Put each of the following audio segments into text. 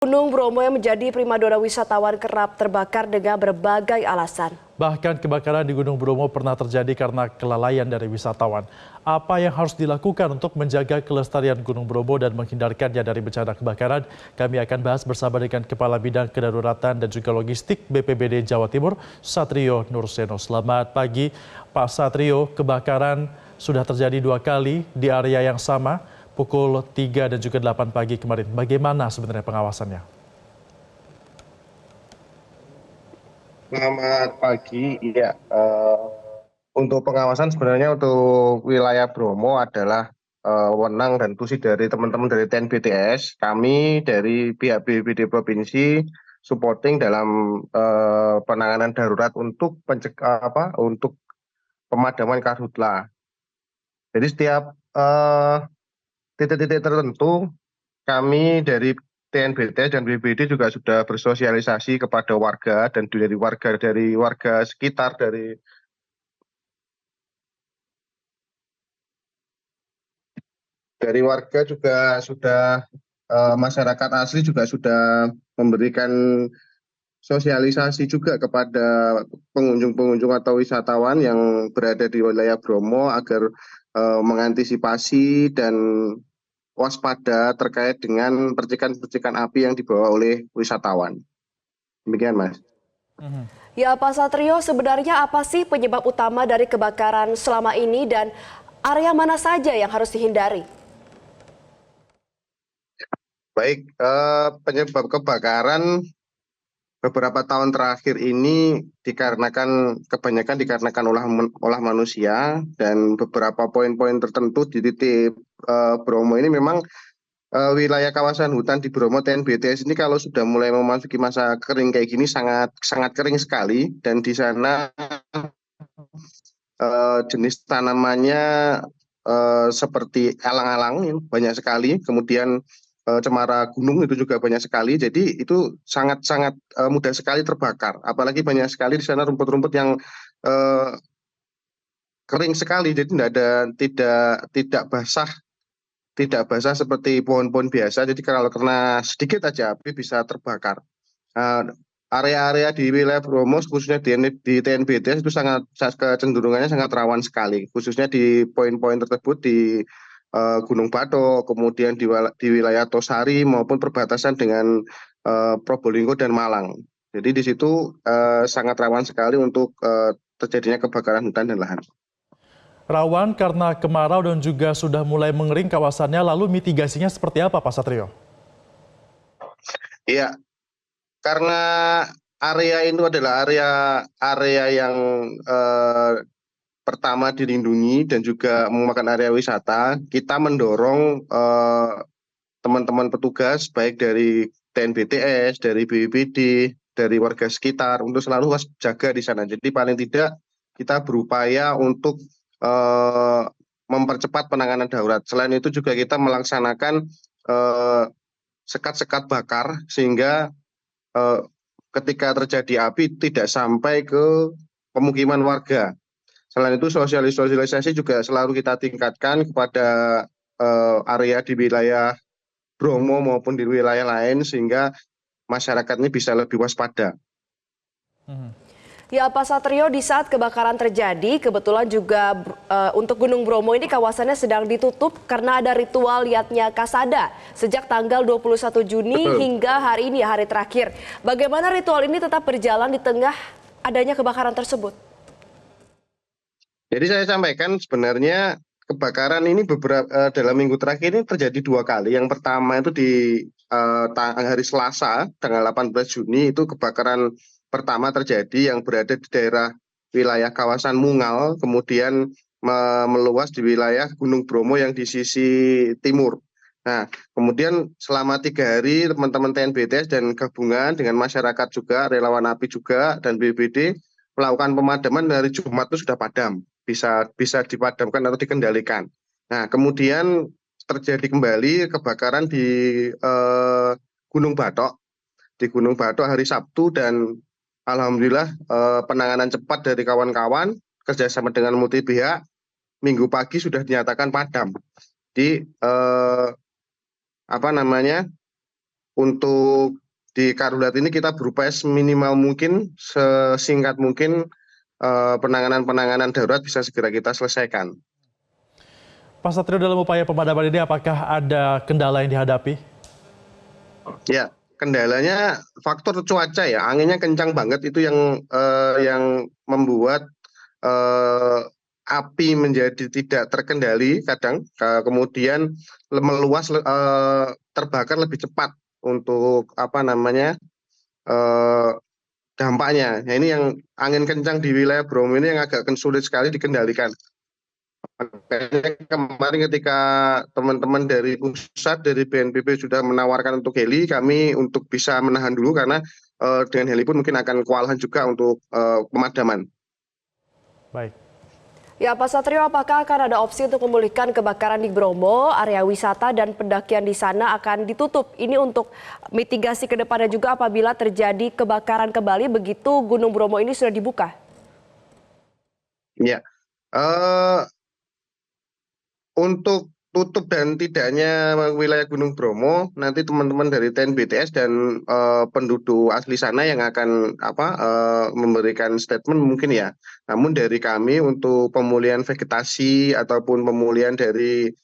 Gunung Bromo yang menjadi primadona wisatawan kerap terbakar dengan berbagai alasan. Bahkan kebakaran di Gunung Bromo pernah terjadi karena kelalaian dari wisatawan. Apa yang harus dilakukan untuk menjaga kelestarian Gunung Bromo dan menghindarkannya dari bencana kebakaran? Kami akan bahas bersama dengan Kepala Bidang Kedaruratan dan juga Logistik BPBD Jawa Timur, Satrio Nurseno. Selamat pagi, Pak Satrio. Kebakaran sudah terjadi 2 kali di area yang sama, pukul 3 dan juga 8 pagi kemarin. Bagaimana sebenarnya pengawasannya? Selamat pagi. Iya, untuk pengawasan sebenarnya untuk wilayah Bromo adalah wewenang dan tusi dari teman-teman dari TNBTS. Kami dari pihak BPBD Provinsi supporting dalam penanganan darurat untuk untuk pemadaman karhutla. Jadi setiap titik-titik tertentu kami dari TNBTS dan BPBD juga sudah bersosialisasi kepada warga dan dari warga sekitar dari warga juga sudah masyarakat asli juga sudah memberikan sosialisasi juga kepada pengunjung-pengunjung atau wisatawan yang berada di wilayah Bromo agar mengantisipasi dan waspada terkait dengan percikan-percikan api yang dibawa oleh wisatawan. Demikian, Mas. Ya, Pak Satrio, sebenarnya apa sih penyebab utama dari kebakaran selama ini dan area mana saja yang harus dihindari? Baik, penyebab kebakaran beberapa tahun terakhir ini kebanyakan dikarenakan olah manusia, dan beberapa poin-poin tertentu di titik Bromo ini memang wilayah kawasan hutan di Bromo TNBTS ini kalau sudah mulai memasuki masa kering kayak gini sangat sangat kering sekali, dan di sana jenis tanamannya seperti alang-alang banyak sekali, kemudian cemara gunung itu juga banyak sekali, jadi itu sangat-sangat mudah sekali terbakar. Apalagi banyak sekali di sana rumput-rumput yang eh, kering sekali, jadi tidak basah seperti pohon-pohon biasa. Jadi kalau kena sedikit aja api bisa terbakar. Eh, Area-area di wilayah Bromo khususnya di TNBTS itu kecenderungannya sangat rawan sekali, khususnya di poin-poin tersebut di Gunung Batok, kemudian di wilayah Tosari maupun perbatasan dengan Probolinggo dan Malang. Jadi di situ sangat rawan sekali untuk terjadinya kebakaran hutan dan lahan. Rawan karena kemarau dan juga sudah mulai mengering kawasannya, lalu mitigasinya seperti apa, Pak Satrio? Iya, karena area itu adalah area yang pertama dilindungi dan juga merupakan area wisata, kita mendorong teman-teman petugas baik dari TNBTS, dari BPBD, dari warga sekitar untuk selalu wasjaga di sana. Jadi paling tidak kita berupaya untuk eh, mempercepat penanganan darurat. Selain itu juga kita melaksanakan eh, sekat-sekat bakar sehingga eh, ketika terjadi api tidak sampai ke pemukiman warga. Selain itu sosialisasi juga selalu kita tingkatkan kepada area di wilayah Bromo maupun di wilayah lain sehingga masyarakat ini bisa lebih waspada. Ya, Pak Satrio, di saat kebakaran terjadi, kebetulan juga untuk Gunung Bromo ini kawasannya sedang ditutup karena ada ritual liatnya Kasada sejak tanggal 21 Juni Betul. hingga hari ini, hari terakhir. Bagaimana ritual ini tetap berjalan di tengah adanya kebakaran tersebut? Jadi saya sampaikan sebenarnya kebakaran ini dalam minggu terakhir ini terjadi 2 kali. Yang pertama itu di hari Selasa tanggal 18 Juni itu kebakaran pertama terjadi yang berada di daerah wilayah kawasan Mungal, kemudian meluas di wilayah Gunung Bromo yang di sisi timur. Nah, kemudian selama 3 hari teman-teman TNBTS dan gabungan dengan masyarakat juga, relawan api juga dan BPBD melakukan pemadaman. Dari Jumat itu sudah padam, bisa dipadamkan atau dikendalikan. Nah, kemudian terjadi kembali kebakaran di Gunung Batok, hari Sabtu, dan alhamdulillah penanganan cepat dari kawan-kawan kerjasama dengan multi pihak, Minggu pagi sudah dinyatakan padam. Di apa namanya untuk di Karhutla ini kita berupaya seminimal mungkin, sesingkat mungkin penanganan darurat bisa segera kita selesaikan. Pak Satrio, dalam upaya pemadaman ini apakah ada kendala yang dihadapi? Ya, kendalanya faktor cuaca ya, anginnya kencang banget itu yang membuat eh, api menjadi tidak terkendali kadang, kemudian meluas, terbakar lebih cepat untuk apa namanya eh, dampaknya. Nah, ini yang angin kencang di wilayah Bromo ini yang agak sulit sekali dikendalikan. Makanya kemarin ketika teman-teman dari pusat, dari BNPB sudah menawarkan untuk heli, kami untuk bisa menahan dulu karena dengan heli pun mungkin akan kewalahan juga untuk pemadaman. Baik. Ya, Pak Satrio, apakah akan ada opsi untuk memulihkan kebakaran di Bromo, area wisata dan pendakian di sana akan ditutup? Ini untuk mitigasi ke depannya juga apabila terjadi kebakaran kembali begitu Gunung Bromo ini sudah dibuka. Ya, eh, untuk tutup dan tidaknya wilayah Gunung Bromo, nanti teman-teman dari TNI BTS dan penduduk asli sana yang akan memberikan statement mungkin ya. Namun dari kami untuk pemulihan vegetasi ataupun pemulihan dari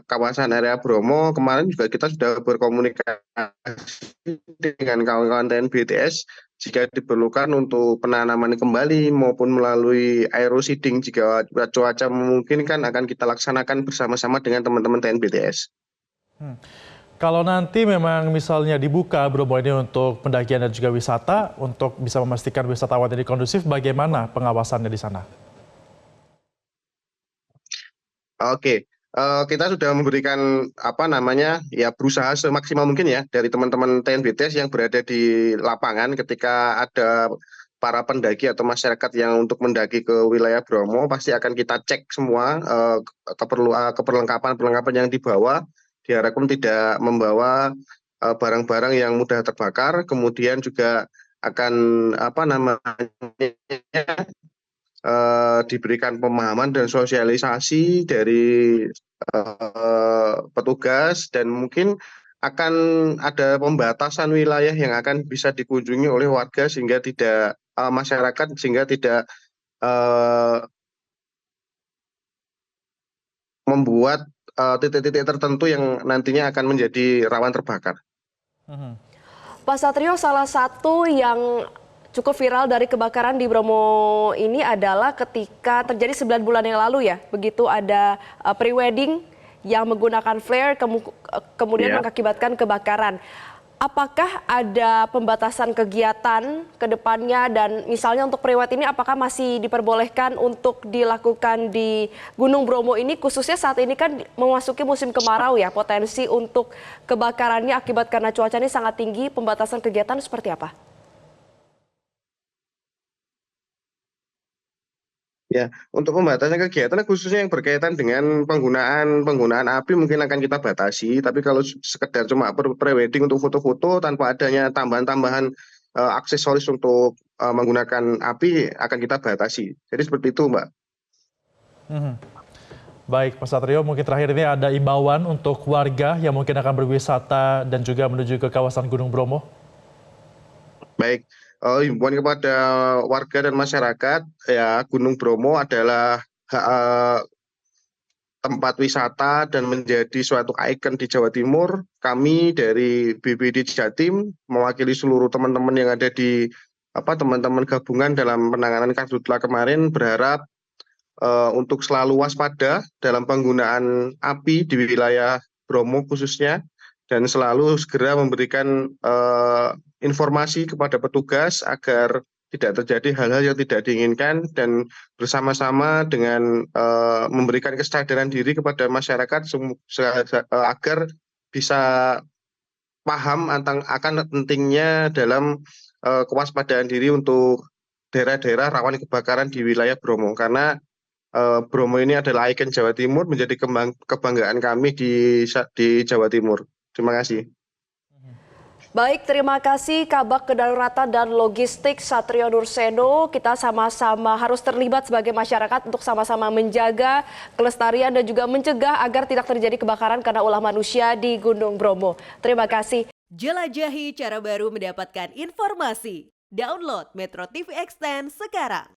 kawasan area Bromo, kemarin juga kita sudah berkomunikasi dengan kawan-kawan TNI BTS jika diperlukan untuk penanaman kembali maupun melalui aeroseeding jika cuaca memungkinkan akan kita laksanakan bersama-sama dengan teman-teman TNI BTS. Kalau nanti memang misalnya dibuka Bromo ini untuk pendakian dan juga wisata, untuk bisa memastikan wisatawan ini kondusif, bagaimana pengawasannya di sana? Oke, kita sudah memberikan berusaha semaksimal mungkin ya dari teman-teman TNI BTS yang berada di lapangan ketika ada para pendaki atau masyarakat yang untuk mendaki ke wilayah Bromo pasti akan kita cek semua keperlengkapan yang dibawa, diharapkan tidak membawa barang-barang yang mudah terbakar, kemudian juga akan diberikan pemahaman dan sosialisasi dari petugas dan mungkin akan ada pembatasan wilayah yang akan bisa dikunjungi oleh warga sehingga tidak masyarakat sehingga tidak membuat titik-titik tertentu yang nantinya akan menjadi rawan terbakar. Pak Satrio, salah satu yang cukup viral dari kebakaran di Bromo ini adalah ketika terjadi 9 bulan yang lalu ya, begitu ada pre-wedding yang menggunakan flare kemudian mengakibatkan kebakaran. Apakah ada pembatasan kegiatan ke depannya dan misalnya untuk pre-wedding ini apakah masih diperbolehkan untuk dilakukan di Gunung Bromo ini, khususnya saat ini kan memasuki musim kemarau ya, potensi untuk kebakarannya akibat karena cuaca ini sangat tinggi, pembatasan kegiatan seperti apa? Ya, untuk pembatasan kegiatan khususnya yang berkaitan dengan penggunaan api mungkin akan kita batasi. Tapi kalau sekedar cuma pre-wedding untuk foto-foto tanpa adanya tambahan-tambahan aksesoris untuk menggunakan api akan kita batasi. Jadi seperti itu, Mbak. Baik, Pak Satrio, mungkin terakhir ini ada imbauan untuk warga yang mungkin akan berwisata dan juga menuju ke kawasan Gunung Bromo. Baik, himbauan kepada warga dan masyarakat, ya Gunung Bromo adalah tempat wisata dan menjadi suatu ikon di Jawa Timur. Kami dari BPD Jatim mewakili seluruh teman-teman yang ada di teman-teman gabungan dalam penanganan Karhutla kemarin berharap untuk selalu waspada dalam penggunaan api di wilayah Bromo khususnya dan selalu segera memberikan informasi kepada petugas agar tidak terjadi hal-hal yang tidak diinginkan dan bersama-sama dengan memberikan kesadaran diri kepada masyarakat agar bisa paham akan pentingnya dalam kewaspadaan diri untuk daerah-daerah rawan kebakaran di wilayah Bromo karena Bromo ini adalah ikon Jawa Timur, menjadi kebanggaan kami di Jawa Timur. Terima kasih. Baik, terima kasih Kabak Kedaruratan dan Logistik Satrio Nurseno. Kita sama-sama harus terlibat sebagai masyarakat untuk sama-sama menjaga kelestarian dan juga mencegah agar tidak terjadi kebakaran karena ulah manusia di Gunung Bromo. Terima kasih. Jelajahi cara baru mendapatkan informasi. Download Metro TV Extend sekarang.